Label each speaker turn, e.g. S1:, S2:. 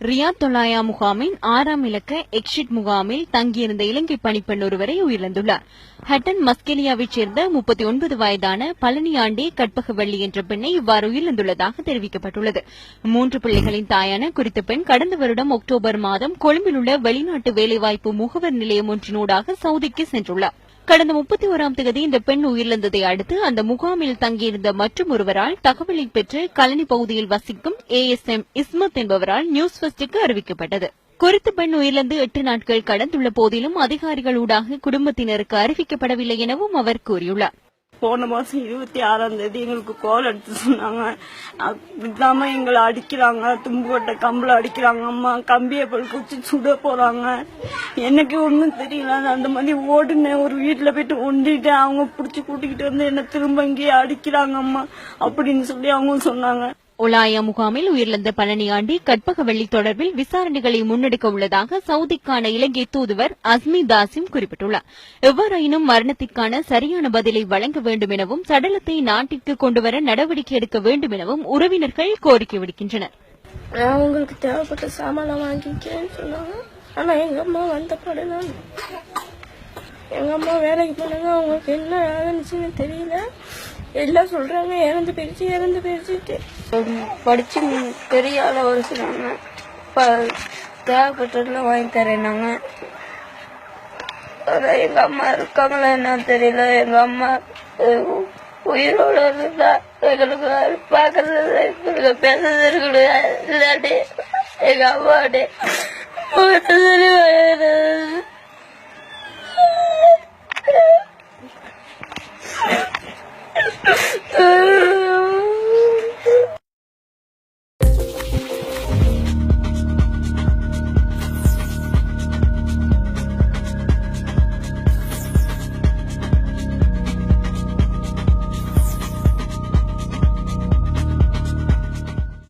S1: Riyadh தொலாயா முகாமின் 6ஆம் இலக்க எக்ஷிட் முகாமில் தங்கியிருந்த இலங்கை பணிப்பெண் ஒருவரை உயிரிழந்துள்ளார். ஹட்டன் மஸ்கெலியாவைச் சேர்ந்த 39 வயதான பழனியாண்டி கற்பகவள்ளி என்ற பெண்ணை இவ்வாறு உயிரிழந்துள்ளதாக தெரிவிக்கப்பட்டுள்ளது. 3 பிள்ளைகளின் தாயான குறித்த பெண் கடந்த வருடம் அக்டோபர் மாதம் கொழும்பில் உள்ள வெளிநாட்டு வேலைவாய்ப்பு முகவர் நிலையம் ஒன்றினூடாக சவுதிக்கு சென்றுள்ளார். கடந்த 31ஆம் தேதி இந்த பெண் உயிரிழந்ததை அடுத்து அந்த முகாமில் தங்கியிருந்த மற்றும் ஒருவரால் தகவலை பெற்று கலனி பகுதியில் வசிக்கும் ASM இஸ்மத் என்பவரால் நியூஸ் ஃபர்ஸ்டுக்கு அறிவிக்கப்பட்டது. குறித்த பெண் உயிரிழந்து 8 நாட்கள் கடந்துள்ள போதிலும் அதிகாரிகளூடாக குடும்பத்தினருக்கு அறிவிக்கப்படவில்லை எனவும் அவர் கூறியுள்ளார்.
S2: போன மாசம் 26ஆம் தேதி எங்களுக்கு கால் எடுத்து சொன்னாங்க, இல்லாம எங்களை அடிக்கிறாங்க, தும்புகொட்டை கம்பளை அடிக்கிறாங்க, அம்மா கம்பியை குச்சி சுட போறாங்க. எனக்கு ஒன்றும் தெரியல. அந்த மாதிரி ஓடுனேன், ஒரு வீட்டுல போயிட்டு ஒண்டிட்டேன். அவங்க பிடிச்சி கூட்டிக்கிட்டு வந்து என்ன திரும்ப இங்கேயே அடிக்கிறாங்க அம்மா அப்படின்னு சொல்லி அவங்க சொன்னாங்க.
S1: ஒலாயா முகாமில் உயிரிழந்த பழனியாண்டி கற்பகவள்ளி தொடர்பில் விசாரணைகளை முன்னெடுக்க உள்ளதாக சவுதிக்கான இலங்கை தூதுவர் அஸ்மி தாசிம் குறிப்பிட்டுள்ளார். எவ்வாறாயினும் மரணத்திற்கான சரியான பதிலை வழங்க வேண்டும் எனவும் சடலத்தை நாட்டிற்கு கொண்டுவர நடவடிக்கை எடுக்க வேண்டும் எனவும் உறவினர்கள் கோரிக்கை விடுக்கின்றனர்.
S3: அவங்களுக்கு தேவைப்பட்ட சாமான வாங்கிக்கிறேன்னு சொன்னாங்க. ஆனா எங்க அம்மா வந்தபடி எங்க அம்மா வேலைக்கு போனாங்க. அவங்களுக்கு என்ன ஆகுச்சுன்னு தெரியல. எல்லாம் சொல்றாங்க இறந்து போயிடுச்சுட்டு. படிச்சு பெரிய ஆள வருஷாங்க. தேவைப்பட்டதுலாம் வாங்கி தரேனாங்க. எங்க அம்மா இருக்காங்களா என்னன்னு தெரியல. எங்க அம்மா உயிரோட இருந்தா எங்களுக்கு பாக்குறது பேசுறது இல்லாட்டி எங்க அம்மாட்டே சரி